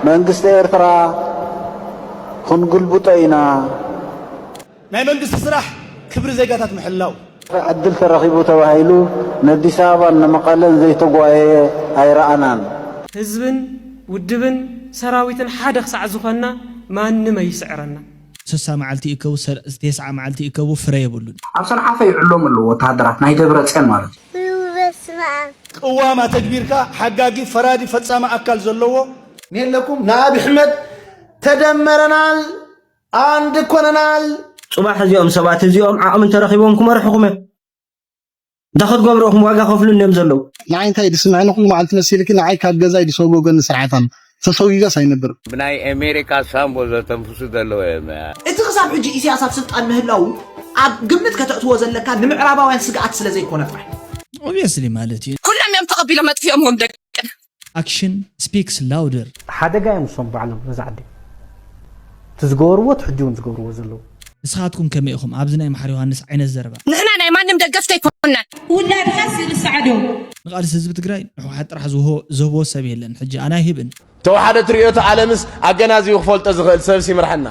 መንግስት ኤርትራ ክንጉልብጦይና ናይ መንግስት ስራሕ ክብሪ ዜጋታት ምሕላው ዕድል ተረኺቡ ተባሂሉ ንአዲስ አበባን ንመቐለን ዘይተጓየየ ኣይረኣናን ህዝብን ውድብን ሰራዊትን ሓደ ክሳዕ ዝኾና ማንም ኣይስዕረና ስሳ መዓልቲ ይከቡ ተስዓ መዓልቲ ይከቡ ፍረ የብሉን ኣብ ሰንዓፈ ይዕሎም ኣለዎ ወተሃደራት ናይ ደብረጽዮን ማለት ቅዋማ ተግቢርካ ሓጋጊ ፈራዲ ፈጻማ ኣካል ዘለዎ ኔለኩም ንአብ ኣሕመድ ተደመረናል አንድ ኮነናል صباح እዚኦም ሰባት እዚኦም ዓቕምን ተረኺቦም ክመርሑኹም ዳኸት ገብረኹም ዋጋ ከፍሉን እዮም ዘለው ንዓይ እንታይ ድስምዐኒ ኩሉ መዓልቲ መሲልክ ንዓይ ካብ ገዛይ ድሰብ ወገን ስርዓታን ተሰውይጋስ ኣይነብር ብናይ አሜሪካ ሳምቦ ዘተንፍሱ ዘለው እቲ ክሳብ ሕጂ ኢሳያስ ኣብ ስልጣን ምህላው ኣብ ግምት ከተእትዎ ዘለካ ንምዕራባውያን ስግኣት ስለ ዘይኮነ ጥራሕ obviously ማለት እዩ ኩሎም እዮም ተቐቢሎም መጥፊኦም ደቅ action speaks louder ሓደጋ እዮም ሶም ባዕሎም ነዛዓዲ ትዝገበርዎ ትሕጂውን ዝገብርዎ ዘለው ንስኻትኩም ከመይ ኢኹም ኣብዚ ናይ መሓር ዮሃንስ ዓይነት ዘረባ ንሕና ናይ ማንም ደገፍቲ ኣይኮናን ውላይ ብሓሲ ርስዓዶ ንቃልሲ ህዝቢ ትግራይ ንሕወሓት ጥራሕ ዝህቦ ሰብ የለን ሕጂ ኣነ ይህብን ተዋሓደ ትርኢቶ ዓለምስ ኣገናዚቡ ክፈልጦ ዝኽእል ሰብሲ ይምርሐና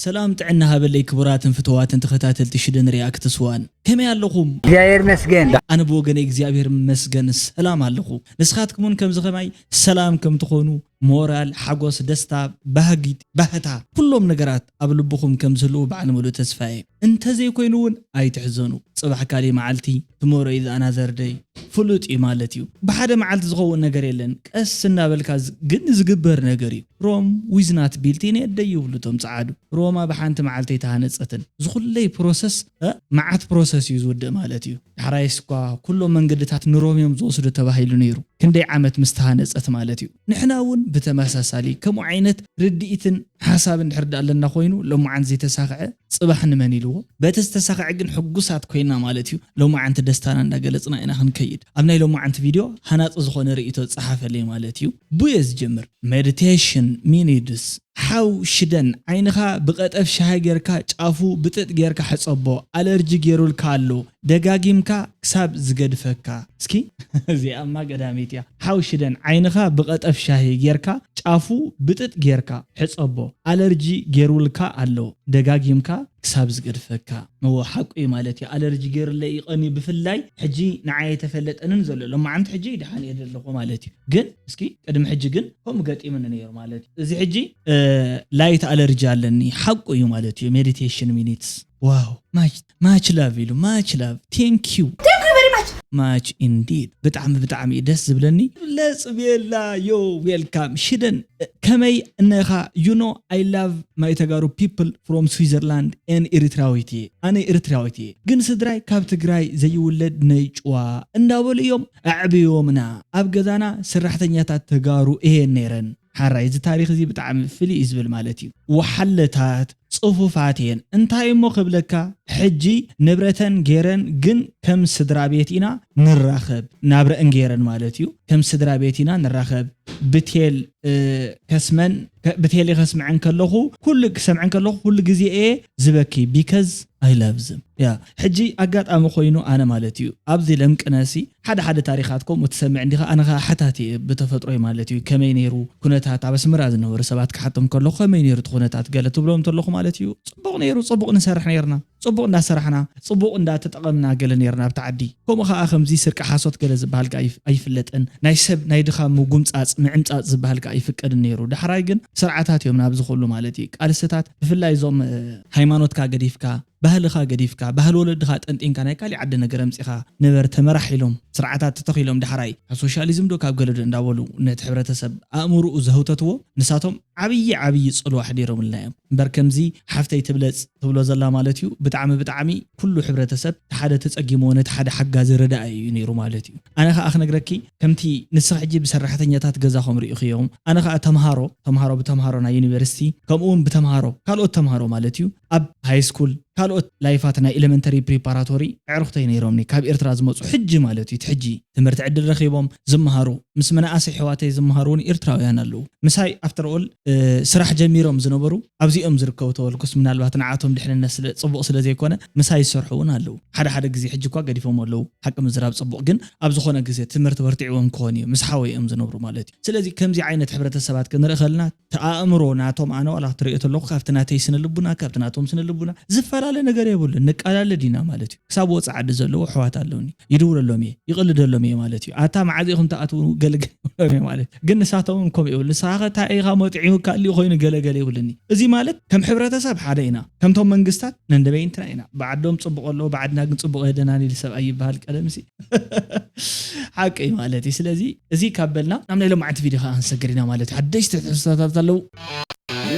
ሰላም ጥዕና ሃበለይ ክቡራትን ፍትዋትን ተኸታተልቲ ሽደን ሪአክት ስዋን ከመይ ኣለኹም እግዚአብሔር መስገን ኣነ ብወገነይ እግዚአብሔር መስገን ሰላም ኣለኹ ንስኻትኩምን ከምዚ ኸማይ ሰላም ከም ትኾኑ ሞራል ሓጎስ ደስታ ባህታ ኩሎም ነገራት ኣብ ልብኹም ከም ዝህልው በዓል ሙሉእ ተስፋዬ እንተዘይኮይኑ እውን ኣይትሕዘኑ ጽባሕ ካሊ መዓልቲ ትሞሮ ኢዝ ኣናዘር ደይ ፍሉጥ እዩ ማለት እዩ ብሓደ መዓልቲ ዝኸውን ነገር የለን ቀስ እናበልካ ግን ዝግበር ነገር እዩ ሮም ዊዝናት ቢልቲን የደይ ይብሉቶም ጸዓዱ ሮማ ብሓንቲ መዓልቲ ተሃነጸትን ዝኹለይ ፕሮሰስ መዓት ፕሮሰስ እዩ ዝውድእ ማለት እዩ ሓራይስኳ ኩሎም መንገድታት ንሮም እዮም ዝወስዱ ተባሂሉ ነይሩ ክንደይ ዓመት ምስተሃነጸት ማለት እዩ ንሕና እውን ብተመሳሳሊ ከምኡ ዓይነት ርድኢትን ሓሳብን ድሕርዳ ኣለና ኮይኑ ሎማዓን ዘይተሳኽዐ ጽባሕ ንመን ኢልዎ በቲ ዝተሳኽዐ ግን ሕጉሳት ኮይና ማለት እዩ ሎማዓንቲ ደስታና እንዳገለጽና ኢና ክንከይድ ኣብ ናይ ሎማዓንቲ ቪድዮ ሃናጽ ዝኾነ ርእይቶ ጸሓፈለይ ማለት እዩ ቡየ ዝጀምር ሜዲቴሽን ሚኒድስ ሓው ሽደን ዓይንኻ ብቐጠፍ ሻሃይ ጌርካ ጫፉ ብጥጥ ጌርካ ሕጸቦ ኣለርጂ ጌሩልካ ኣሎ ደጋጊምካ ክሳብ ዝገድፈካ እስኪ እዚኣማ ገዳሜት እያ ሓው ሽደን ዓይንኻ ብቐጠፍ ሻሃይ ጌርካ ጫፉ ብጥጥ ጌርካ ሕጸቦ ኣለርጂ ጌሩልካ ኣሎ ደጋጊምካ ክሳብ ዝገድፈካ ነው ሓቁ ማለት እዩ ኣለርጂ ጌርለይ ይቐኒ ብፍላይ ሕጂ ንዓይ ተፈለጠንን ዘሎ ሎማዓንቲ ሕጂ ድሓን የደለኹ ማለት እዩ ግን እስኪ ቅድም ሕጂ ግን ከም ገጢምን ነይሩ ማለት እዩ እዚ ሕጂ ላይት ኣለርጂ ኣለኒ ሓቁ እዩ ማለት እዩ ሜዲቴሽን ሚኒትስ ዋው ማች ላቭ ኢሉ ማች ላቭ ቴንክ ዩ ማች ኢንዲድ ብጣዕሚ ደስ ዝብለኒ ለጽቤላ ዮ ዌልካም ሽደን ከመይ እነኻ ዩ ኖ አይ ላቭ ማይ ተጋሩ ፒፕል ፍሮም ስዊዘርላንድ ኤን ኤርትራዊት ኣነ ኤርትራዊት ግን ስድራይ ካብ ትግራይ ዘይውለድ ነይ ጭዋ እንዳበሉ እዮም ኣዕብዮምና ኣብ ገዛና ሰራሕተኛታት ተጋሩ እየን ነይረን ሓራይ እዚ ታሪኽ እዚ ብጣዕሚ ፍልይ ዝብል ማለት እዩ ወሓለታት ጽፉፋት እየን እንታይ እሞ ክብለካ ሕጂ ንብረተን ጌረን ግን ከም ስድራ ቤት ኢና ንራኸብ ናብረአን ጌረን ማለት እዩ ከም ስድራ ቤት ኢና ንራኸብ ብቴል ከስምዐን ከለኹ ኩሉ ክሰምዐን ከለኹ ኩሉ ግዜ ዝበኪ ቢካዝ I love them ያ ሕጂ ኣጋጣሚ ኮይኑ ኣነ ማለት እዩ ኣብዚ ለምቅነሲ ሓደ ታሪኻትኩም ወትሰምዕ እንዲኻ ኣነኻ ሓታቲ ብተፈጥሮይ ማለት እዩ ከመይ ነይሩ ኩነታት ኣብ ኣስመራ ዝነበሩ ሰባት ክሓቶም ከለኹ ከመይ ነይሩ ኩነታት ገለ ትብሎም ተለኹ ማለት እዩ ጽቡቕ ነይሩ ጽቡቕ ንሰርሕ ነርና ጽቡቕ እንዳሰርሕና ጽቡቕ እንዳተጠቐምና ገለ ነርና ብታዓዲ ከምኡ ከዓ ከምዚ ስርቂ ሓሶት ገለ ዝበሃል ኣይፍለጥን ናይ ሰብ ናይ ድኻም ጉምጻጽ ምዕምጻጽ ዝበሃል ኣይፍቀድን ነይሩ ዳሕራይ ግን ስርዓታት እዮም ናብ ዝኸሉ ማለት እዩ ቃልስታት ብፍላይ ዞም ሃይማኖትካ ገዲፍካ ባህልኻ ገዲፍካ ባህል ወለድኻ ጠንጢንካ ናይ ካሊ ዓዲ ነገር ኣምፂኻ ነበረ ተመራሒሎም ስርዓታት ተተኺሎም ዳሕራይ ሶሻሊዝም ዶ ካብ ገለዱ እንዳበሉ ነቲ ሕብረተሰብ ኣእምሩኡ ዘህውተትዎ ንሳቶም ዓብይ ጽልዋ ሓዲሮምልና እዮም እምበር ከምዚ ሓፍተይ ትብሎ ዘላ ማለት እዩ ብጣዕሚ ኩሉ ሕብረተሰብ ሓደ ተጸጊሞ ነቲ ሓደ ሓጋዚ ረዳእ እዩ ነይሩ ማለት እዩ ኣነ ከዓ ክነግረኪ ከምቲ ንስኽ ሕጂ ብሰራሕተኛታት ገዛኹም ርኢኹም ኣነ ከዓ ተምሃሮ ብተምሃሮ ናይ ዩኒቨርሲቲ ከምኡውን ብተምሃሮ ካልኦት ተምሃሮ ማለት እዩ ኣብ ሃይ ስኩል ካልኦት ላይፋት ናይ ኤሌመንተሪ ፕሪፓራቶሪ ዕርኽተይ ነይሮምኒ ካብ ኤርትራ ዝመጹ ሕጂ ማለት እዩ ሕጂ ትምህርቲ ዕድል ረኺቦም ዝመሃሩ ምስ መናእሰይ ሕዋተይ ዝመሃሩን ኤርትራውያን ኣለዉ ምሳይ ኣፍተር ኦል ስራሕ ጀሚሮም ዝነበሩ ኣብዚኦም ዝርከቡ ተወልኩስ ምናልባት ንዓቶም ድሕንነት ጽቡቕ ስለ ዘይኮነ ምሳይ ይሰርሑ እውን ኣለዉ ሓደ ግዜ ሕጂ እኳ ገዲፎም ኣለዉ ሓቂ ምዝራብ ጽቡቕ ግን ኣብ ዝኾነ ግዜ ትምህርቲ ወርጢዕዎም ክኾን እዩ ምስ ሓወይኦም ዝነብሩ ማለት እዩ ስለዚ ከምዚ ዓይነት ሕብረተሰባት ክንርኢ ከለና ተኣምሮ ናቶም ኣነ ዋላ ትሪኦ ተለኹ ካብቲ ናተይ ስነ ልቡና ካብቲ ናቶም ስነ ልቡና ዝፈላለ ነገር የብሉን ንቃላለ ዲና ማለት እዩ ክሳብ ወፃ ዓዲ ዘለዎ ሕዋት ኣለውኒ ይድውለሎም እየ ይቕልደሎም እየ ማለት እዩ ኣታ መዓዚኹም ተኣትው ገለገለ ማለት ግን ንሳቶም ከም ይብል ንሳኸ ታኢኻ መጥዒው ካሊ ኮይኑ ገለገለ ይብልኒ እዚ ማለት ከም ሕብረተሰብ ሓደ ኢና ከምቶም መንግስታት ነንደበይንትና ኢና ባዕዶም ጽቡቕ ኣለዎ ባዕድና ግን ጽቡቕ ሄደናኒ ልሰብኣይ ይበሃል ቀለምሲ ሓቂ ማለት እዩ ስለዚ እዚ ካበልና ናብ ናይ ሎማዓንቲ ቪድዮ ከዓ ንሰግሪና ማለት እዩ ሓደሽቲ ትሕዝቶታት ኣለዉ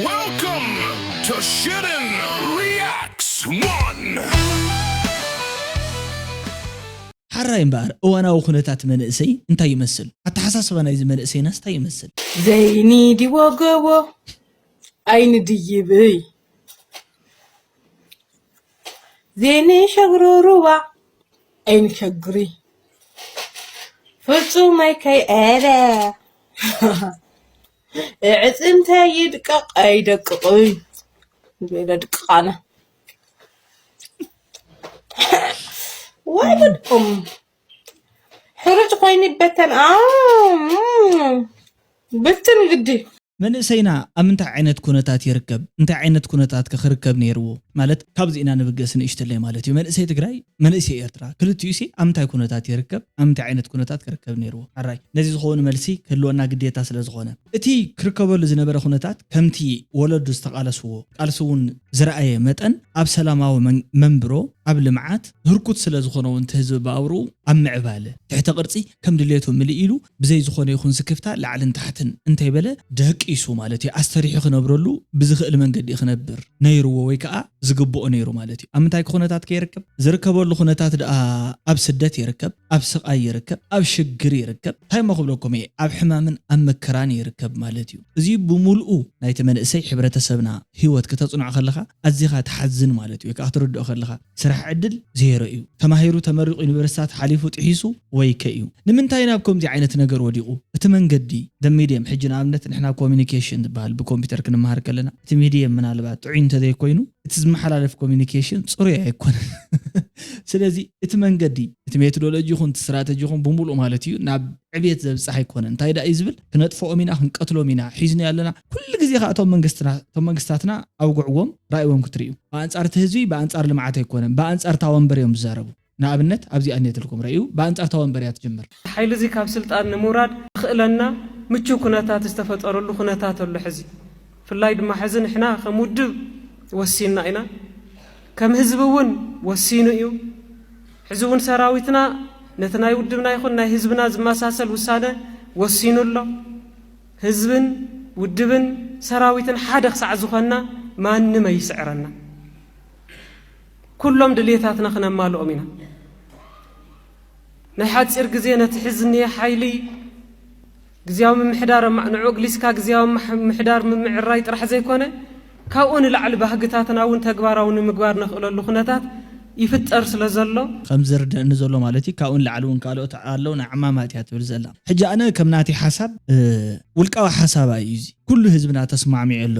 Welcome to Shittin' Reacts 1 حراي مبار وانا وخنتات منئسي انت يمثل التحساس وانا منئسي ناس تا يمثل زيني دي وقوة عين دي بي زيني شغرو روا عين شغري فلسو ماي كاي ادا عزمتا يدقق اي دققوي بيلا دققانا وين حرج قيني بتن بتن قدي منئسينا امنت عينت كونتات يركب انت عينت كونتات كخركب نيرو مالت كابزينا نبقس نشتلي مالتي منئسي تግራይ منئسي ኤርትራ ክልቲዩሲ امنت كونتات يركب امنت عينت كونتات كركب نيرو حراي ነዚ ዝኾኑ መልሲ ክህልወና ግዴታ ስለ ዝኾነ እቲ ክርከበሉ ዝነበረ ኩነታት ከምቲ ወለዱ ዝተቃለስዎ ቃልስውን ዝረአየ መጠን ኣብ ሰላማዊ መንብሮ ኣብ ልምዓት ህርኩት ስለ ዝኾነው እንተ ህዝብ ባብሩ ኣብ ምዕባለ ትሕተ ቅርጺ ከም ድሌቱ ምልኢሉ ብዘይ ዝኾነ ይኹን ስክፍታ ላዕልን ታሕትን እንታይ በለ ደቂሱ ማለት እዩ ኣስተሪሑ ክነብረሉ ብዝኽእል መንገዲ ክነብር ነይርዎ ወይ ከዓ ዝግብኦ ነይሩ ማለት እዩ ኣብ ምንታይ ኩነታት ከይርከብ ዝርከበሉ ኩነታት ደኣ ኣብ ስደት ይርከብ ኣብ ስቃይ ይርከብ ኣብ ሽግር ይርከብ እንታይ መኽብለኩም እየ ኣብ ሕማምን ኣብ መከራን ይርከብ ማለት እዩ እዚ ብሙልኡ ናይቲ መንእሰይ ሕብረተሰብና ህይወት ከተጽንዖ ከለኻ ኣዝኻ ተሓዝን ማለት እዩ ከዓ ትርድኦ ከለኻ ስራሕ ዕድል ዜሮ እዩ ተማሂሩ ተመሪቑ ዩኒቨርሲታት ሓሊፉ ጥሒሱ ወይ ከእዩ ንምንታይ ናብ ከምዚ ዓይነት ነገር ወዲቑ እቲ መንገዲ ደሚድየም ሕጂ ንኣብነት ንሕና ኮሚኒኬሽን ዝበሃል ብኮምፒውተር ክንመሃር ከለና እቲ ሚድየም ምናልባት ጥዑይ እንተዘይ ኮይኑ እቲ ዝመሓላለፍ ኮሚኒኬሽን ጽሩይ ኣይኮነን ስለዚ እቲ መንገዲ እቲ ሜቶዶሎጂ ይኹን ስትራቴጂ ይኹን ብሙሉእ ማለት እዩ ናብ ዕብየት ዘብፅሕ ኣይኮነን እንታይ ዳ እዩ ዝብል ክነጥፍኦም ኢና ክንቀትሎም ኢና ሒዝና ያለና ኩሉ ግዜ ከዓ እቶም መንግስታትና ኣውጉዕዎም ራእይዎም ክትርእዩ በኣንጻር እቲ ህዝቢ በኣንጻር ልምዓት ኣይኮነን በኣንጻር ታወንበር እዮም ዝዛረቡ ንኣብነት ኣብዚ ኣኔትልኩም ራእዩ በኣንጻር ታወንበር እያ ትጅምር ሓይሊ እዚ ካብ ስልጣን ንምውራድ ክእለና ምቹ ኩነታት ዝተፈጠረሉ ኩነታት ኣሎ ሕዚ ፍላይ ድማ ሕዚ ንሕና ከም ውድብ ወሲና ኢና ከም ህዝቢ እውን ወሲኑ እዩ ሕዚ እውን ሰራዊትና ነቲ ናይ ውድብና ይኹን ናይ ህዝብና ዝመሳሰል ውሳነ ወሲኑ ኣሎ ህዝብን ውድብን ሰራዊትን ሓደ ክሳዕ ዝኾንና ማንም ኣይስዕረና ኩሎም ድሌታትና ክነማልኦም ኢና ናይ ሓፂር ግዜ ነቲ ሕዝኒ ሓይሊ ግዝያዊ ምምሕዳር ንዑ ግሊስካ ግዝያዊ ምምሕዳር ምምዕራይ ጥራሕ ዘይኮነ ካብኡ ንላዕሊ ባህግታትና እውን ተግባራዊ ንምግባር ንኽእለሉ ኩነታት ይፍጠር ስለ ዘሎ ከም ዝርድእኒ ዘሎ ማለት እዩ ካብኡን ላዕሊ እውን ካልኦት ኣለው ንዕማማት እያ ትብል ዘላ ሕጂ ኣነ ከም ናቲ ሓሳብ ውልቃዊ ሓሳብ እዩ እዚ ኩሉ ህዝብና ተስማዕሚዑ ኣሎ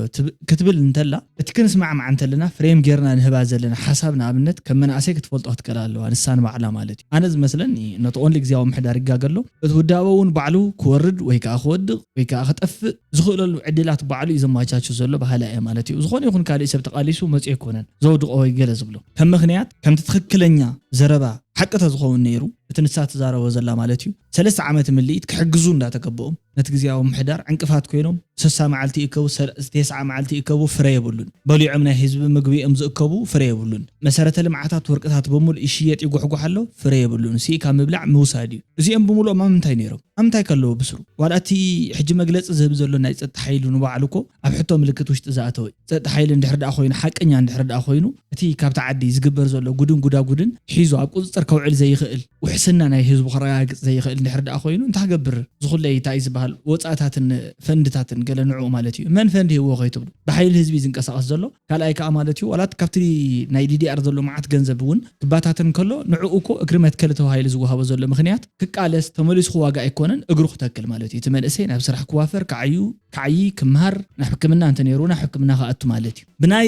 ክትብል እንተላ እቲ ክንስማዕማዕ እንተለና ፍሬም ጌርና ንህባ ዘለና ሓሳብ ንኣብነት ከም መናእሰይ ክትፈልጦ ክትከላ ኣለዋ ንሳን ባዕላ ማለት እዩ ኣነ ዝመስለኒ ነቲ ኦንሊ ግዝያዊ ምሕዳር ይጋገሎ እቲ ውዳበ እውን ባዕሉ ክወርድ ወይ ከዓ ክወድቕ ወይ ከዓ ክጠፍእ ዝኽእለሉ ዕድላት ባዕሉ እዩ ዘመቻቹ ዘሎ ባህላ እየ ማለት እዩ ዝኾነ ይኹን ካልእ ሰብ ተቃሊሱ መፅኡ ኣይኮነን ዘውድቆ ወይ ገለ ዝብሎ ከም ምክንያት ከምቲ ትኽክለኛ ዘረባ حق تزخون نيرو بتنسات زارو وزلا مالتيو 3 عامات مليت كحجزو እንዳተቀበኦም ነቲ ግዝያዊ ምሕዳር ዕንቅፋት ኮይኖም 6 መዓልቲ ይከቡ 9 መዓልቲ ይከቡ ፍሬ ይብሉን በሊዖም ናይ ህዝብ ምግቢኦም ዝእከቡ ፍሬ ይብሉን መሰረተ ልምዓታት ወርቅታት በሙሉ ይሽየጥ ይጓሕጓሕ ኣሎ ፍሬ ይብሉን ሲካ ምብላዕ ምውሳድ እዩ እዚኦም በሙሉ ማምንታይ ነይሮም ኣምታይ ከለው ብስሩ ዋላቲ ሕጂ መግለጽ ዝህብ ዘሎ ናይ ጸጥታ ሓይሉ ንባዕልኮ ኣብ ሕቶ ምልክት ውሽጢ ዝኣተወ ጸጥታ ሓይል እንድሕር ዳ ኮይኑ ሓቀኛ እንድሕር ዳ ኮይኑ እቲ ካብታ ዓዲ ዝግበር ዘሎ ጉድን ጉዳጉድን ሒዙ ኣብ ቁፅጥር ከውዕል ዘይኽእል ውሕስና ናይ ህዝቡ ክረጋግፅ ዘይኽእል እንድሕር ደኣ ኮይኑ እንታይ ክገብር ዝኹለይ እንታይ ዝበሃል ወፃእታትን ፈንድታትን ገለ ንዕኡ ማለት እዩ መን ፈንዲ ህዎ ከይትብሉ ብሓይሊ ህዝቢ ዝንቀሳቐስ ዘሎ ካልኣይ ከዓ ማለት እዩ ዋላት ካብቲ ናይ ዲዲአር ዘሎ መዓት ገንዘብ እውን ክባታትን ከሎ ንዕኡ እኮ እግሪ መትከል ተባሂሉ ዝወሃቦ ዘሎ ምክንያት ክቃለስ ተመሊሱ ክዋጋ ኣይኮነን እግሩ ክተክል ማለት እዩ እቲ መንእሰይ ናብ ስራሕ ክዋፈር ክዓይ ክምሃር ናብ ሕክምና እንተ ነይሩ ናብ ሕክምና ከኣቱ ማለት እዩ ብናይ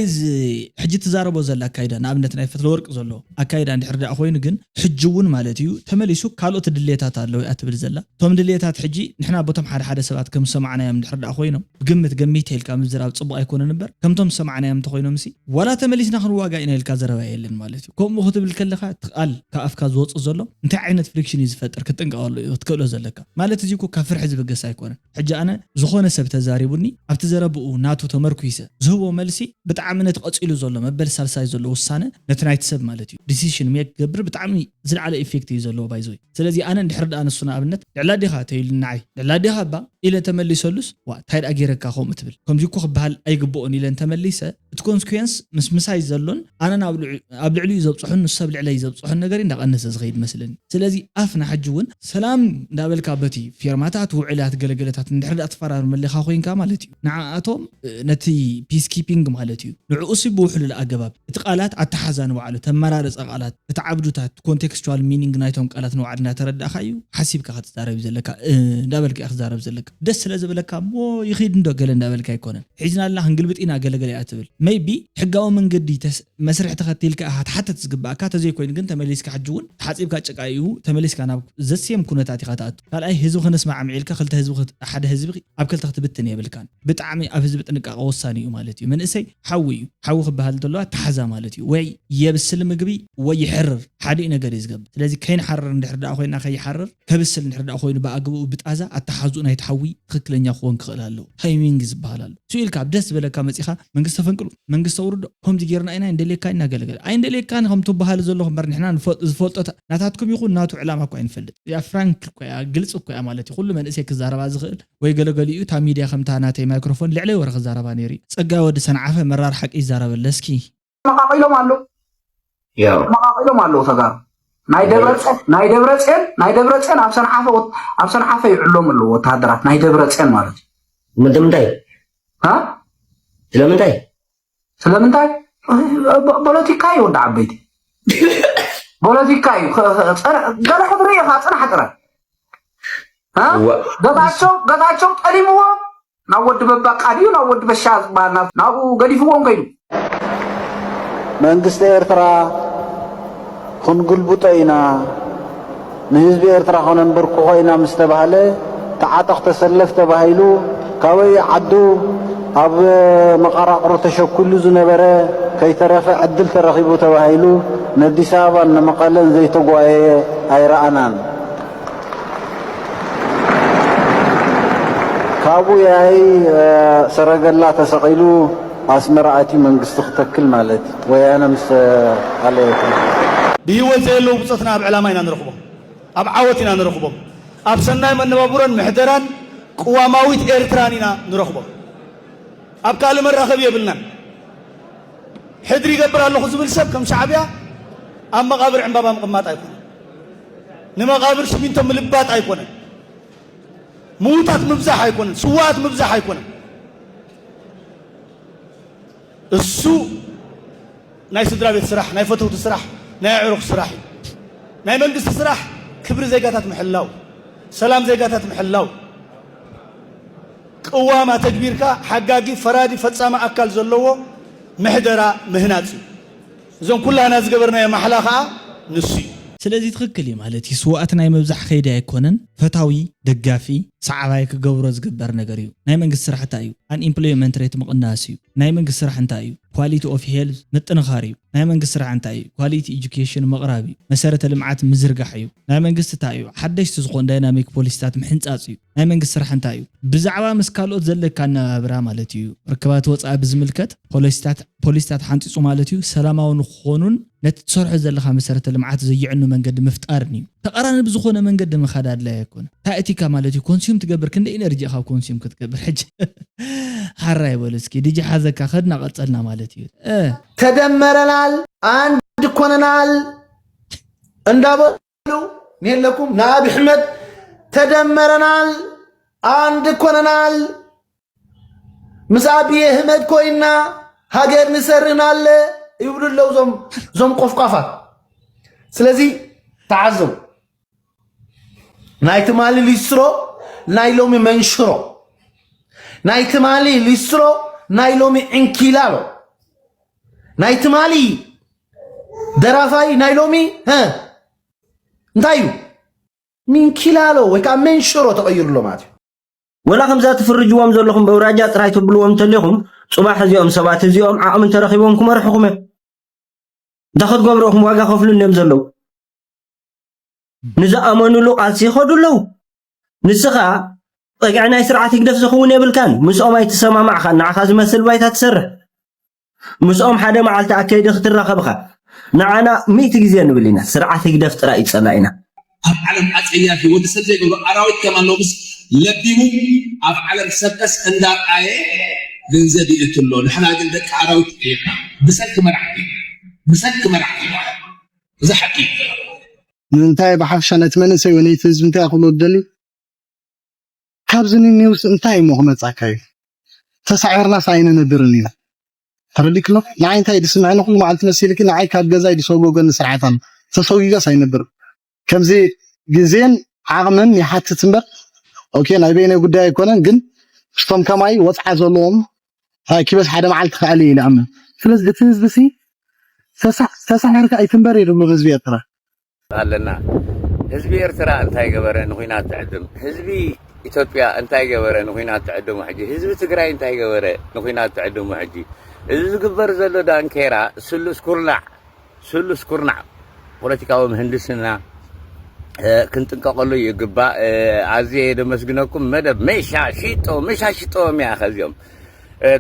ሕጂ ትዛረቦ ዘላ ኣካይዳ ንኣብነት ናይ ፈትለወርቂ ዘሎ ኣካይዳ እንድሕር ደኣ ኮይኑ ግን ሕጂ እውን ማለት እዩ ተመሊሱ ካልኦት ድሌታት ኣለዉ ኣትብል ዘላ ቶም ድሌታት ሕጂ ንሕና ቦቶም ሓደ ሰባት ከም ሰማዕናዮም እንድሕር ደኣ ኮይኖም ብግምት ገሚት ኢልካ ምዝራብ ፅቡቅ ኣይኮነን እምበር ከምቶም ሰማዕናዮም እንተኮይኖም ሲ ዋላ ተመሊስና ክንዋጋ ኢና ኢልካ ዘረባ የለን ማለት እዩ ከምኡ ክትብል ከለካ ትቃል ካብ ኣፍካ ዝወፅእ ዘሎ እንታይ ዓይነት ፍሪክሽን ዝፈጥር ክትጥንቀቐሉ ትክእሎ ዘለካ ማለት እዚ እኮ ካብ ፍርሒ ዝብገስ ኣይኮነን ሕጂ ኣነ ዝኾነ ሰብ ተዛሪቡኒ ኣብቲ ዘረብኡ ናቱ ተመርኩይሰ ዝህቦ መልሲ ብጣዕሚ ነቲ ቀፂሉ ዘሎ መበል ሳልሳይ ዘሎ ውሳነ ነቲ ናይቲ ሰብ ማለት እዩ ዲሲሽን ሜክ ገብር ብጣዕሚ ዝለዓለ ኢፌክት እዩ ዘለዎ ባይዞይ ስለዚ ኣነ እንድሕር ደኣ ንሱና ኣብነት ልዕላ ዲኻ ተይልናዓይ ልዕላ ዲኻ ባ ኢለ ተመሊሰሉስ ዋ እንታይ ደኣ ጌረካ ከምኡ ትብል ከምዚ እኮ ክበሃል ኣይግብኦን ኢለን ተመሊሰ እቲ ኮንስኩዌንስ ምስ ምሳይ ዘሎን ኣነ ኣብ ልዕሊኡ ዘብፅሑን ንሱ ሰብ ልዕለይ ዘብፅሑን ነገር እንዳቐነሰ ዝኸይድ መስለኒ ስለዚ ኣፍና ሕጂ እውን ሰላም እንዳበልካ በቲ ፊርማታት ውዕላት ገለገለታት እንድሕር ደኣ ተፈራርመለካ ኮይንካ ማለት እዩ ንዓኣቶም ነቲ ፒስ ኪፒንግ ማለት እዩ ንዕኡሲ ብውሕሉል ኣገባብ እቲ ቃላት ኣተሓዛ ንባዕሉ ተመራረፀ ቃላት እቲ ዓብዱታት ኮንቴክስቹዋል ሚኒንግ ናይቶም ቃላት ንባዕሉ እናተረዳእካ እዩ ሓሲብካ ክትዛረብ ዘለካ እንዳበልካ ክትዛረብ ዘለካ ደስ ስለ ዝብለካ ሞ ይኺድ እንዶ ገለ እንዳበልካ ኣይኮነን ሒዝና ኣለና ክንግልብጢና ገለገለ እያ ትብል ሜይቢ ሕጋዊ መንገዲ መስርሕ ተኸቲልካ ሓተት ዝግባእካ ተዘይኮይኑ ግን ተመሊስካ ሕጂ እውን ሓፂብካ ጭቃ እዩ ተመሊስካ ናብ ዘስየም ኩነታት ኢኻ ተኣቱ ካልኣይ ህዝቢ ክነስማዕ ሚዒልካ ክልተ ህዝቢ ሓደ ህዝቢ ኣብ ክልተ ክትብትን የብልካን ብጣዕሚ ኣብ ህዝቢ ጥንቃቐ ወሳኒ እዩ ማለት እዩ መንእሰይ ሓዊ እዩ ሓዊ ክበሃል ዘለዋ ተሓዛ ማለት እዩ ወይ የብስል ምግቢ ወይ ይሕርር ሓደ ነገር እዩ ዝገብር ስለዚ ከይንሓርር እንድሕር ደኣ ኮይና ከይሓርር ከብስል እንድሕር ደኣ ኮይኑ ብኣግብኡ ብጣዛ ኣተሓዙኡ ናይ ተሓዊ ትክክለኛ ክኾን ክኽእል ኣለዎ ታይሚንግ ዝበሃል ኣሎ ስኢልካ ደስ ዝበለካ መፂኻ መንግስቲ ተፈንቅሉ መንግስቲ ተውርዶ ከምዚ ጌርና ኢና እንደሌካ ኢና ገለገለ ኣይንደሌካ ከም ትበሃል ዘለኹ እምበር ንሕና ዝፈልጦ ናታትኩም ይኹን ናቱ ዕላማ እኳ ይንፈልጥ ያ ፍራንክ እኳ ግልፅ እኳ ማለት እዩ ኩሉ መንእሰይ ክዛረባ ዝኽእል ወይ ገለገሊኡ እታ ሚድያ ከምታ ናተይ ማይክሮፎን ልዕለይ ወረ ክዛረባ ነይሩ ፀጋይ ወዲ ሰንዓፈ መራር ሓቂ ይዛረበለ እስኪ መቃቂሎም ኣለዉ ተጋሩ ናይ ደብረፅዮን ኣብ ሰንዓፈ ይዕሎም ኣለዎ ወታሃደራት ናይ ደብረፅዮን ማለት እዩ ስለምንታይ ፖለቲካ እዩ ወዲ ዓበይቲ ፖለቲካ እዩ ገለ ክትርኢ ኢኻ ፅናሕ ጥረ ገታቸው ጠሊምዎ ናብ ወዲ በባቃ ድዩ ናብ ወዲ በሻ ዝበሃል ናብኡ ገዲፍዎም ከይዱ መንግስቲ ኤርትራ ክንግልብጦ ኢና ንህዝቢ ኤርትራ ክነንብርኩ ኮይና ምስ ተባሃለ ተዓጠቕ ተሰለፍ ተባሂሉ ካበይ ዓዱ ኣብ መቐራቕሮ ተሸኩሉ ዝነበረ ከይተረፈ ዕድል ተረኺቡ ተባሂሉ ንኣዲስ ኣበባን ንመቐለን ዘይተጓየየ ኣይረኣናን ካብኡ ያይ ሰረገላ ተሰቂሉ ኣስመራኣቲ መንግስቲ ክተክል ማለት ወያነ ምስ ኣለየት ብህይወት ዘየለዉ ብፆትና ኣብ ዕላማ ኢና ንረኽቦም ኣብ ዓወት ኢና ንረኽቦም ኣብ ሰናይ መነባብሮን ምሕደራን ቅዋማዊት ኤርትራን ኢና ንረኽቦም ኣብ ካልእ መራኸቢ የብልናን ሕድሪ ይገብር ኣለኹ ዝብል ሰብ ከም ሻዕብያ ኣብ መቓብር ዕምባባ ምቕማጥ ኣይኮነን ንመቓብር ሽሚንቶ ምልባጥ ኣይኮነን ምዉታት ምብዛሕ ኣይኮነን ስዋኣት ምብዛሕ ኣይኮነን እሱ ናይ ስድራ ቤት ስራሕ ናይ ፈተውቲ ስራሕ ናይ ዕሩኽ ስራሕ እዩ ናይ መንግስቲ ስራሕ ክብሪ ዜጋታት ምሕላው ሰላም ዜጋታት ምሕላው ቅዋማ ተግቢርካ ሓጋጊ ፈራዲ ፈፃማ ኣካል ዘለዎ ምሕደራ ምህናፅ እዩ እዞም ኩላና ዝገበርናዮ ማሕላ ከዓ ንሱ እዩ ስለዚ ትክክል እዩ ማለት እዩ ስዋኣት ናይ ምብዛሕ ከይዲ ኣይኮነን ፈታዊ ደጋፊ ሰዓባይ ክገብሮ ዝግበር ነገር እዩ ናይ መንግስቲ ስራሕ እንታይ እዩ አንኢምፕሎይመንት ሬት ምቕናስ እዩ ናይ መንግስቲ ስራሕ እንታይ እዩ ኳሊቲ ኦፍ ሄልዝ ምጥንኻር እዩ ናይ መንግስቲ ስራሕ እንታይ እዩ ኳሊቲ ኤጁኬሽን ምቕራብ እዩ መሰረተ ልምዓት ምዝርጋሕ እዩ ናይ መንግስቲ እንታይ እዩ ሓደሽቲ ዝኾኑ ዳይናሚክ ፖሊሲታት ምሕንፃፅ እዩ ናይ መንግስቲ ስራሕ እንታይ እዩ ብዛዕባ ምስ ካልኦት ዘለካ ኣነባብራ ማለት እዩ ርክባት ወፃኢ ብዝምልከት ፖሊሲታት ሓንፂፁ ማለት እዩ ሰላማዊ ንክኾኑን ነቲ ትሰርሖ ዘለካ መሰረተ ልምዓት ዘየዕኑ መንገዲ ምፍጣርን እዩ ተቃራኒ ብዝኾነ መንገዲ ምኻድ ኣድላይ ኣይኮነ እንታይ እቲካ ማለት እዩ ኮንሱም ትገብር ክንደ ኢነርጂ ኢኻ ኮንሱም ክትገብር ሕጂ ሓራ ይበሉ እስኪ ዲጂ ሓዘካ ከድና ቀፀልና ማለት እዩ ተደመረናል አንድ ኮነናል እንዳበሉ ነለኩም ናብ አሕመድ ተደመረናል አንድ ኮነናል ምስ አብይ አሕመድ ኮይና ሃገር ንሰርናል ይብሉለው ዞም ቆፍቋፋት ስለዚህ ተዓዘቡ ናይ ትማሊ ሊስትሮ ናይ ሎሚ መንሽሮ ናይ ትማሊ ሊስትሮ ናይ ሎሚ ዕንኪላሎ ናይ ትማሊ ደራፋይ ናይ ሎሚ እንታይ ሚንኪላሎ ወይ ከዓ መንሽሮ ተቀይሩሎ ማለት ወላ ከምዛ ትፍርጅዎም ዘለኹም በውራጃ ጥራይ ትብልዎም ተለኹም ጽባሕ እዚኦም ሰባት እዚኦም ዓቕሚ ተረኺቦም ክመርሕኹም ዳኸት ገብረኹም ዋጋ ከፍሉን እዮም ዘለዉ ንዝኣመኑሉ ቃልሲ ይኸዱለው ንስኻ ጠቂዕ ናይ ስርዓት ይግደፍ ዝኸውን የብልካን ምስኦም ኣይትሰማማዕኻ ንዓኻ ዝመስል ባይታ ትሰርሕ ምስኦም ሓደ መዓልቲ ኣከይዲ ክትራኸብኻ ንዓና 100 ግዜ ንብል ኢና ስርዓት ይግደፍ ጥራይ ይፀላ ኢና ኣብ ዓለም ኣፀያፊ ወዲ ሰብ ዘይገብሮ ኣራዊት ከማሎ ምስ ለቢቡ ኣብ ዓለም ሰቀስ እንዳቃየ ገንዘብ ይእትሎ ንሕና ግን ደቂ ኣራዊት እየና ብሰልኪ መራሕቲ እዚ ሓቂ እንታይ ብሓፍሻ ነቲ መንእሰይ ወነይቲ ህዝቢ እንታይ ክብሎ ደሊ ካብዚ ኒውስ እንታይ መኽመፃካ እዩ ተሳዒርና ሳይነ ነብርን ኢና ተረዲክሎ ንዓይ እንታይ ድስምዐኒ ኩሉ መዓልቲ መሲልኪ ንዓይ ካብ ገዛይ ድሰጎ ጎኒ ስርዓታን ተሰውይጋስ ኣይነብር ከምዚ ግዜን ዓቕምን ይሓትት እምበር ኦኬ ናይ በይነ ጉዳይ ኣይኮነን ግን ስቶም ከማይ ወፅዓ ዘለዎም ኪበስ ሓደ መዓልቲ ክኣለ ይልኣምን ስለዚ እቲ ህዝቢ ሲ ተሳሒርካ ኣይትንበር ይብሉ ህዝቢ ኤርትራ ኣለና ህዝቢ ኤርትራ እንታይ ገበረ ንኹናት ትዕድም ህዝቢ ኢትዮጵያ እንታይ ገበረ ንኹናት ትዕድሙ ሕጂ ህዝቢ ትግራይ እንታይ ገበረ ንኹናት ትዕድሙ ሕጂ እዚ ዝግበር ዘሎ ዳንኬራ ስሉስ ኩርናዕ ፖለቲካዊ ምህንድስና ክንጥንቀቐሉ ይግባእ ኣዝየ ደመስግነኩም መደብ መሻ ሽጦ ሚያኸ እዚኦም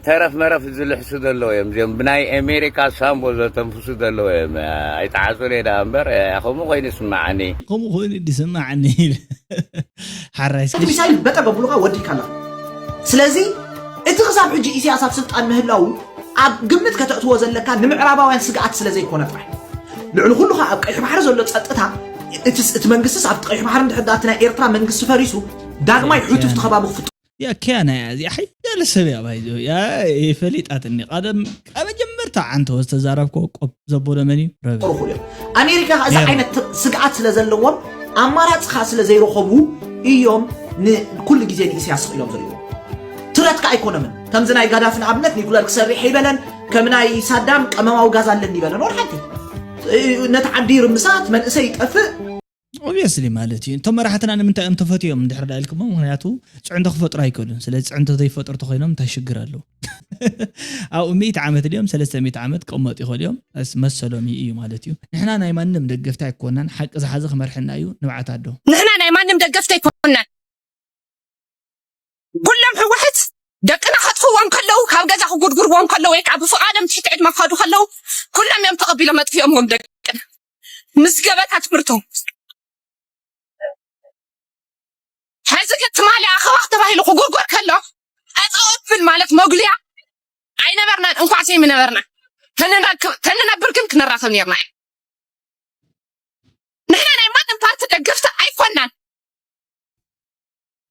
ተረፍ መረፍ ዝልሕሱ ዘለዎ እዮም እዚኦም ብናይ ኣሜሪካ ሳምቦ ዘተንፍሱ ዘለዎ እዮም ኣይተዓፅሉ ዳ እምበር ከምኡ ኮይኑ ይስማዓኒ ሓራይስ ሚሳይል በጠገብሉካ ወዲካላ ስለዚ እቲ ክሳብ ሕጂ ኢሳያስ ኣብ ስልጣን ምህላው ኣብ ግምት ከተእትዎ ዘለካ ንምዕራባውያን ስግኣት ስለዘይኮነ ጥራሕ ልዕሊ ኩሉ ኣብ ቀይሕ ባሕሪ ዘሎ ፀጥታ እቲ መንግስትስ ኣብ ቀይሕ ባሕሪ እንድሕዳት ናይ ኤርትራ መንግስቲ ፈሪሱ ዳግማይ ሕቱፍ ተኸባቢ ክፍጡ يا كيانا يا حيدا لسبيع بايدو يا فليت أتني قدم جمرت عنده استزاربكو قب زبوده مني أمريكا إذا عينت سقعت لزلهم أمارات خاص لزيرخبو يوم كل جزء إسياس يوم زلوا ترتك إيكونومي كم زناي قادة في العبنات نقول لك سري حيبلن كمناي صدام كماو غازال لني بلن ورحتي نتعدي رمسات من سيد أفق obviously مالتي انتم راحتنا من تام تفاتيهم ندحر لكم مهنياتو عند خفطر ايكودن سلاذ انت زي فطر تخينهم تشجرالو او 100 عامت اليوم 300 عامت قمط يخول اليوم مسلوم يي مالتي نحنا ناي مانم دغفتا يكونن حق زحازه خمرحنا يو نبعتادو نحنا ناي مانم دغفتا يكونن كلهم حوحت دقنا خطفوهم كلو كاب غزا غورغورهم كلو يقعبوا فقادم تحت ما خدو كلو كلهم يوم تقبلوا مطفيهم دقنا مسغبات اتمرتهم هذا كتمالي أخوات تباهي غورغور كله أتقوت بالمالك مغليا أي نبرنا انقاسي من نبرنا كننا بركم كنا راخل نيرنا نحنا نايمان نبارت دقفت أي فنان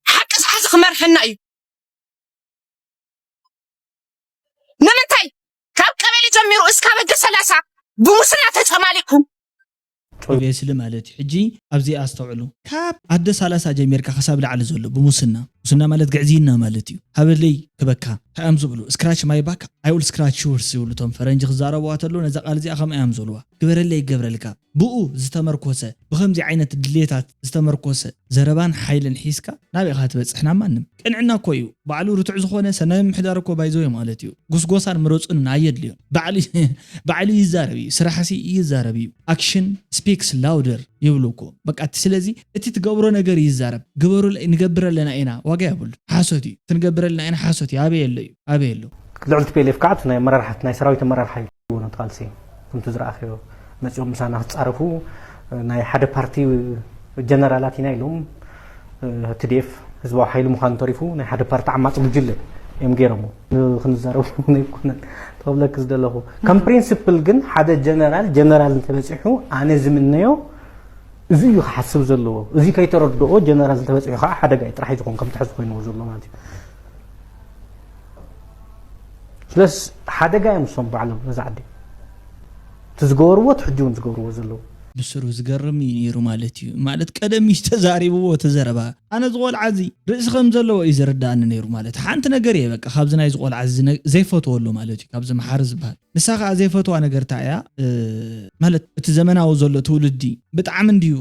حق سحاز خمر حنا أيو نمنتاي كاب كابلي جميرو اسكابة سلاسة بمسنا تتماليكم obviously مالتي حجي ابزي استوعلو كاب عد 30 جميركا حساب لعل زلو بمسنا مسنا مالت قعزينا مالتي هبلي كبكا تامزبلو سكراتش ماي باك ايول سكراتش ورس يقولوا فرنج خزاربواتلو نزا قال زي اخم امزلوا قبرلي يقبرلك بؤ زتمركوسه بخمزي عينت دليتات زتمركوسه زربان حيلن حيسكا نابي خات بصحنا مانم قنعنا كويو بعلو رتع زخونه سنه محداركو بايزوي مالتيو غسغوسان مروصن نايدليو بعلي يزاربي سراحسي يزاربي اكشن سبيكس لاودر يبلوكو بقى تسلازي انت تغبرو ነገር ይዛረብ ግበሩ እንገብረለና አይና ዋጋ ያብል ሓሶቲ ትንገብረለና አይና ሓሶቲ አበየለዩ ልዕልት ፒኤልኤፍ ካት ናይ መራርሓት ናይ ሰራዊት መራርሓ ይውን ተቃልሲ ከምቱ ዝራእኽዮ መጽኦም ምሳና ክጻረፉ ናይ ሓደ ፓርቲ ጀነራላት ኢና ኢሎም ትዲኤፍ ህዝባዊ ሓይሊ ምዃኑ ተሪፉ ናይ ሓደ ፓርቲ ዓማጽ ጉጅለ እዮም ገይሮሞ ክንዛረቡ ነይኮነን ተብለክ ዝደለኹ ከም ፕሪንሲፕል ግን ሓደ ጀነራል እንተበፂሑ ኣነ ዝምነዮ እዚ እዩ ክሓስብ ዘለዎ እዚ ከይተረድኦ ጀነራል ዝተበፅሑ ከዓ ሓደጋ ጥራሕ ይኾን ከም ትሕዝ ኮይኖ ዘሎ ማለት እዩ ስለስ ሓደጋ እዮም ሶም ባዕሎም ነዛ ዓዲ ትዝገበርዎ ትሕጂውን ዝገብርዎ ዘለዉ ብስሩ ዝገርም ነይሩ ማለት እዩ ማለት ቀደም ተዛሪብዎ ተዘረባ ኣነ ዝቆልዓ እዚ ርእሲ ከም ዘለዎ እዩ ዝርዳእኒ ነይሩ ማለት ሓንቲ ነገር እየ በቃ ካብዚ ናይ ዝቆልዓ ዘይፈትወሉ ማለት እዩ ካብዚ መሓር ዝበሃል ንሳ ከዓ ዘይፈትዋ ነገር ታ እያ ማለት እቲ ዘመናዊ ዘሎ ትውልዲ ብጣዕሚ እንድዩ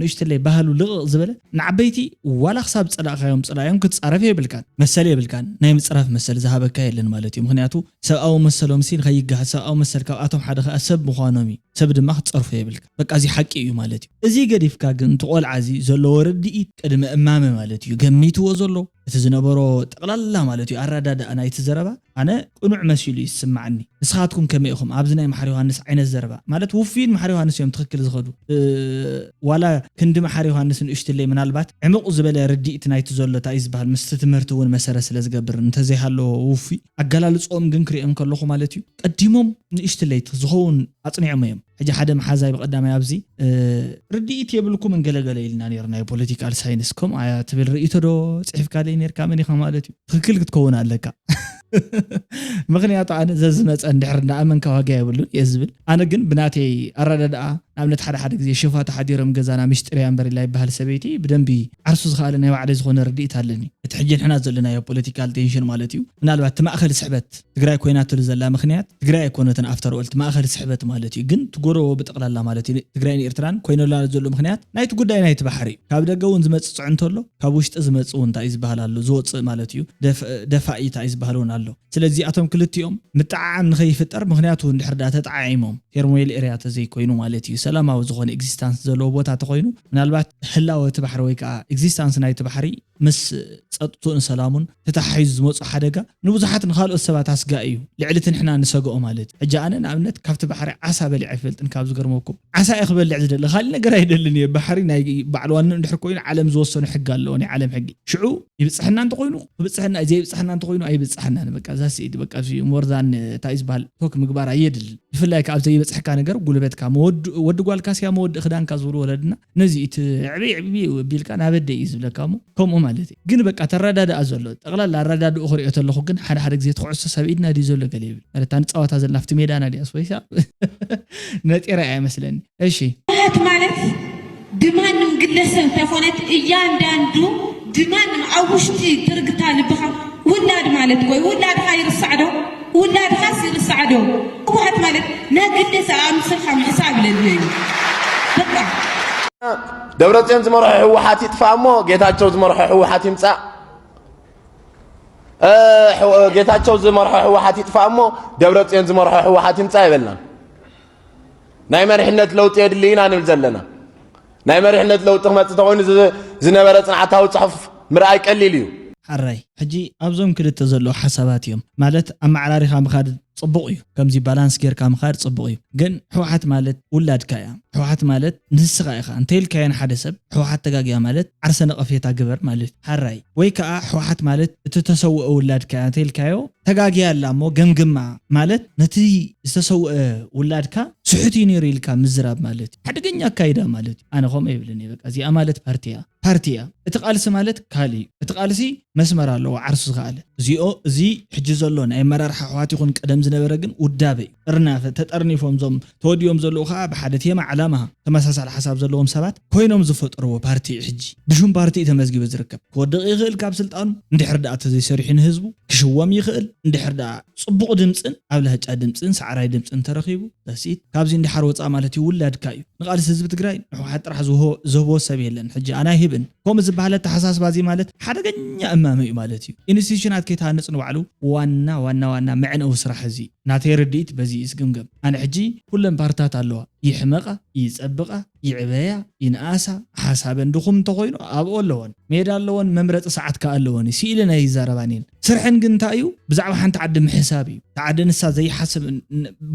ንእሽተለይ ባህሉ ልቕቕ ዝበለ ንዓበይቲ ዋላ ክሳብ ፀላእካዮም ፅላዮም ክትፃረፍ የብልካን መሰል የብልካን ናይ ምፅራፍ መሰል ዝሃበካ የለን ማለት እዩ ምክንያቱ ሰብኣዊ መሰሎም ሲል ከይጋህ ሰብኣዊ መሰል ካብኣቶም ሓደ ከዓ ሰብ ምዃኖም እዩ ሰብ ድማ ክትፀርፎ የብልካ በቃ እዚ ሓቂ እዩ ማለት እዩ እዚ ገዲፍካ ግን ትቆልዓ እዚ ዘለዎ ርድኢት ቅድመ እማመ ማለት እዩ ገሚትዎ ዘሎ እቲ ዝነበሮ ጠቕላላ ማለት እዩ ኣረዳድኣ ናይቲ ዘረባ ኣነ ቅኑዕ መሲሉ ይስማዓኒ ንስኻትኩም ከመይ ኢኹም ኣብዚ ናይ መሓር ዮሃንስ ዓይነት ዘረባ ማለት ውፊን መሓር ዮሃንስ እዮም ትክክል ዝኸዱ ዋላ ክንዲ መሓር ዮሃንስ ንእሽትለይ ምናልባት ዕሙቕ ዝበለ ርድኢት ናይቲ ዘሎ እንታይ እዩ ዝበሃል ምስቲ ትምህርቲ እውን መሰረት ስለ ዝገብር እንተዘይሃለዎ ውፊ ኣገላልፆም ግን ክሪኦም ከለኹ ማለት እዩ ቀዲሞም ንእሽትለይ ዝኸውን ኣፅኒዖም እዮም ሕጂ ሓደ መሓዛይ በቀዳማይ ኣብዚ ርድኢት የብልኩም እንገለገለ ኢልና ነርና የፖለቲካል ሳይንስ ከም ኣያ ትብል ርእይቶ ዶ ፅሒፍካ ለይ ነርካ መን ኢኻ ማለት እዩ ትክክል ክትከውን ኣለካ ምክንያቱ ኣነ ዘዝመፀ እንድሕር እንዳኣመንካ ዋጋ የብሉን እየ ዝብል ኣነ ግን ብናተይ ኣረዳድኣ ንኣብነት ሓደ ግዜ ሽፋ ተሓዲሮም ገዛና ምስጢርያ እምበሪላ ይበሃል ሰበይቲ ብደንቢ ዓርሱ ዝኽኣለ ናይ ባዕለይ ዝኾነ ርድኢት ኣለኒ እቲ ሕጂ ንሕና ዘለናዮ ፖለቲካል ቴንሽን ማለት እዩ ምናልባት ማእኸል ስሕበት ትግራይ ኮይና ትሉ ዘላ ምክንያት ትግራይ ኣይኮነትን ኣፍተር ኦል ማእኸል ስሕበት ማለት እዩ ግን ትጎረቦ ብጠቕላላ ማለት እዩ ትግራይን ኤርትራን ኮይነላ ዘሎ ምክንያት ናይቲ ጉዳይ ናይቲ ባሕሪ ካብ ደገ እውን ዝመፅእ ፅዑ እንተሎ ካብ ውሽጢ ዝመፅእ እውን እንታይ እዩ ዝበሃል ኣሎ ዝወፅእ ማለት እዩ ደፋኢታ እዩ ዝበሃል እውን ኣሎ ስለዚ ኣቶም ክልቲኦም ምጥዓዓም ንኸይፍጠር ምክንያቱ እንድሕር ዳ ተጣዓዒሞም ቴርሞይል ኤርያ ተዘይኮይኑ ማለት እዩ ሰላማዊ ዝኾነ ኤግዚስታንስ ዘለዎ ቦታ ተኮይኑ ምናልባት ህላወ እቲ ባሕሪ ወይ ከዓ ኤግዚስታንስ ናይቲ ባሕሪ ምስ ፀጥቱን ሰላሙን ተታሓሒዙ ዝመፁ ሓደጋ ንብዙሓት ንካልኦት ሰባት ኣስጋ እዩ ልዕሊት ንሕና ንሰግኦ ማለት እዩ ሕጂ ኣነ ንኣብነት ካብቲ ባሕሪ ዓሳ በሊዕ ኣይፈልጥን ካብ ዝገርመኩም ዓሳ እየ ክበልዕ ዝደሊ ካሊእ ነገር ኣይደልን እየ ባሕሪ ናይ ባዕል ዋኑ እንድሕር ኮይኑ ዓለም ዝወሰኑ ሕጊ ኣለዎ ናይ ዓለም ሕጊ ሽዑ ይብፅሕና እንተኮይኑ ክብፅሕና ዘይብፅሕና እንተኮይኑ ኣይብፅሕናን በቃ ዛሲድ በቃ ሞርዛን እንታይ ዝበሃል ቶክ ምግባር ኣየድልን ብፍላይ ካብ ዘይበፅሕካ ነገር ጉልበትካ ወዲ ጓልካስያ መወዲ ክዳንካ ዝብሉ ወለድና ነዚ እቲ ዕብይ ቢልካ ናበደይ እዩ ዝብለካ ከምኡ ማለት እዩ ግን በቃ ተረዳድኣ ዘሎ ጠቕላላ ኣረዳድኡ ክሪኦ ተለኹ ግን ሓደ ግዜ ትኩዕሶ ሰብ ኢድና ድዩ ዘሎ ገለ ይብል ማለት ንፀወታ ዘለና ኣብቲ ሜዳና ድያስ ወይሳ ነጢራ ኣይመስለኒ እሺ ማለት ድማንም ግለሰብ ተኾነት እያንዳንዱ ድማንም ኣብ ውሽጢ ትርግታ ልብኻ ውላድ ማለት ኮይ ውላድካ ይርስዕ ዶ ውላድካ ይርስዕ ዶ ህወሓት ማለት ናግለሰብ ኣምስልካ ምዕሳብ ለለ እዩ በቃ ደብረጽዮን ዝመርሖ ህወሓት ይጥፋ እሞ ጌታቸው ዝመርሖ ህወሓት ይምፃእ ጌታቸው ዝመርሖ ህወሓት ይጥፋ እሞ ደብረጽዮን ዝመርሖ ህወሓት ይምፃእ ይበልና ናይ መሪሕነት ለውጢ የድልይና ንብል ዘለና ናይ መሪሕነት ለውጢ ክመፅእ ተኮይኑ ዝነበረ ፅንዓታዊ ፅሑፍ ምርኣይ ቀሊል እዩ ሓራይ ሕጂ ኣብዞም ክልተ ዘለዎ ሓሳባት እዮም ማለት ኣመዓራሪኻ ምኻድ ጽቡቕ እዩ ከምዚ ባላንስ ጌርካ ምኻድ ጽቡቕ እዩ ግን ህወሓት ማለት ውላድካ እያ ህወሓት ማለት ንስኻ ኢኻ እንተይልካየን ሓደ ሰብ ህወሓት ተጋግያ ማለት ዓርሰ ነቐፌታ ግበር ማለት ሓራይ ወይ ከዓ ህወሓት ማለት እቲ ተሰውአ ውላድካ እንተይልካዮ ተጋግያ ኣላ እሞ ገምግማ ማለት ነቲ ዝተሰውአ ውላድካ ስሑት እዩ ነይሩ ኢልካ ምዝራብ ማለት ሓደገኛ ኣካይዳ ማለት ኣነ ከምኡ የብልኒ በቃ እዚኣ ማለት ፓርቲያ እቲ ቃልሲ ማለት ካሊእ እቲ ቃልሲ መስመር ኣለዎ ዓርሱ ዝኸኣለ እዚ ሕጂ ዘሎ ናይ መራርሓ ህወሓት ይኹን ቀደም ዝነበረ ግን ውዳበ ጥርናፈ ተጠርኒፎም ዞም ተወዲዮም ዘለዉ ከዓ ብሓደ ቴማ ዓላማ ተመሳሳሊ ሓሳብ ዘለዎም ሰባት ኮይኖም ዝፈጠርዎ ፓርቲ ሕጂ ብሹም ፓርቲ ተመዝጊቡ ዝርከብ ክወድቕ ይኽእል ካብ ስልጣኑ እንድሕር ዳኣ ተዘይሰሪሑ ንህዝቡ ክሽወም ይኽእል እንድሕር ዳኣ ፅቡቕ ድምፅን ኣብ ልህጫ ድምፅን ሳዕራይ ድምፅን ተረኺቡ ደሲት ካብዚ እንድሓር ወፃ ማለት እዩ ውላድካ እዩ ንቃልሲ ህዝቢ ትግራይ ንሕወሓት ጥራሕ ዝህቦ ሰብ የለን ሕጂ ኣነ ይህብን ከምኡ ዝበሃለ ተሓሳስባ እዚ ማለት ሓደገኛ እማሚ እዩ ማለት እዩ ኢንስቲትዩሽናት ከይተሃንፅ ንባዕሉ ዋና መዕነዊ ስራሕ እዚ ናተይ ርድኢት በዚ ይስግምገም ኣነ ሕጂ ኩለን ፓርትታት ኣለዋ ይሕመቓ ይፀብቓ ይዕበያ ይንኣሳ ሓሳበን ድኹም እንተኮይኑ ኣብኡ ኣለዎን ሜዳ ኣለዎን መምረፂ ሰዓትካ ኣለዎን ሲኢልን ኣይዛረባኒን ስርሐን ግን እንታይ እዩ ብዛዕባ ሓንቲ ዓዲ ምሕሳብ እዩ ተዓዲ ንሳ ዘይሓስብ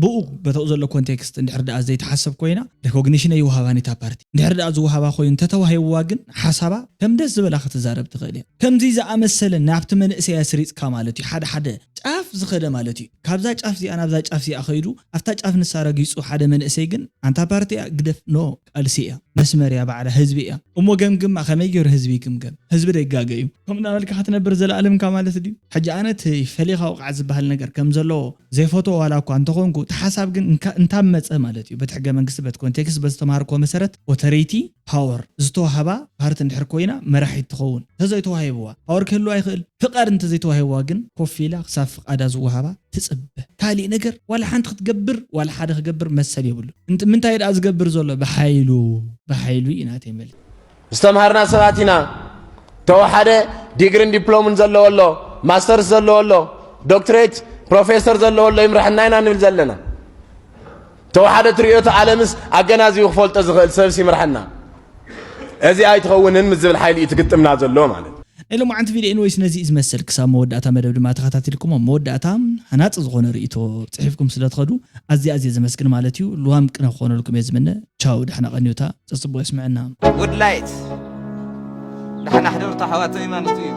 ብኡ በተኡ ዘሎ ኮንቴክስት እንድሕር ዳኣ ዘይተሓስብ ኮይና ሬኮግኒሽን ይውሃባኒታ ፓርቲ እንድሕር ዳኣ ዝውሃባ ኮይኑ ተተዋሂብዋ ግን ሓሳባ ከም ደስ ዝበላ ክትዛረብ ትኽእል እያ ከምዚ ዝኣመሰለ ናብቲ መንእሰያ ስሪፅካ ማለት እዩ ሓደ ጫፍ ዝኸደ ማለት እዩ ካብዛ ጫፍ እዚኣ ናብዛ ጫፍ እዚኣ ኸይዱ ኣብታ ጫፍ ንሳ ረጊፁ ሓደ መንእሰይ ግን ኣንታ ፓርቲያ ግደፍ ኖ ቃልሲ እያ مسمريا بعد حزبي أمو جمجم خمي جور حزبي جمجم حزب رجاجي كم نقول كحتنا برزل عالم كمال تدي حاجة أنا تفليها وقعز بهالنجار كم زلوا زي فوتو ولا كوانتقون كو تحسب جن أنت مالتي بتحجى من قصة كونتكست بس تماركو مسرت وتريتي باور زتو هبا هارت نحركوينا مرح يتخون تزيتو هايبوا باور كله أيخل فقر أنت زيتو هايبوا جن كوفيلا صف أدازو هبا تسب كالي نجر ولا حنت تجبر ولا حدا تجبر مسالي بقول أنت من تايد أزجبر زولا بحيلو إناتي مل استمهرنا سباتنا تو حدا ديجرين دبلوم زلوا والله ماستر زلوا والله دكتوريت بروفيسور زلوا والله يمرحنا هنا نزلنا تو حدا تريوت عالمس أجنازي وخفلت أزغل سبسي مرحنا هذه آية تخونن مزبل حيل يتقطمنا زلوا معناه إلا ما عند فيديو إنه يسنزي إزمسل كسام مودة مدب ما تخطط لكم مودة هنات صغون رئيتو تعرفكم سلا تخدو أزي زمسكن مالتيو لوام كنا خون لكم يزمنا تشاو دحنا غنيوتا تصبوا يسمعنا Good light نحن حضرت حواتي ما نطيب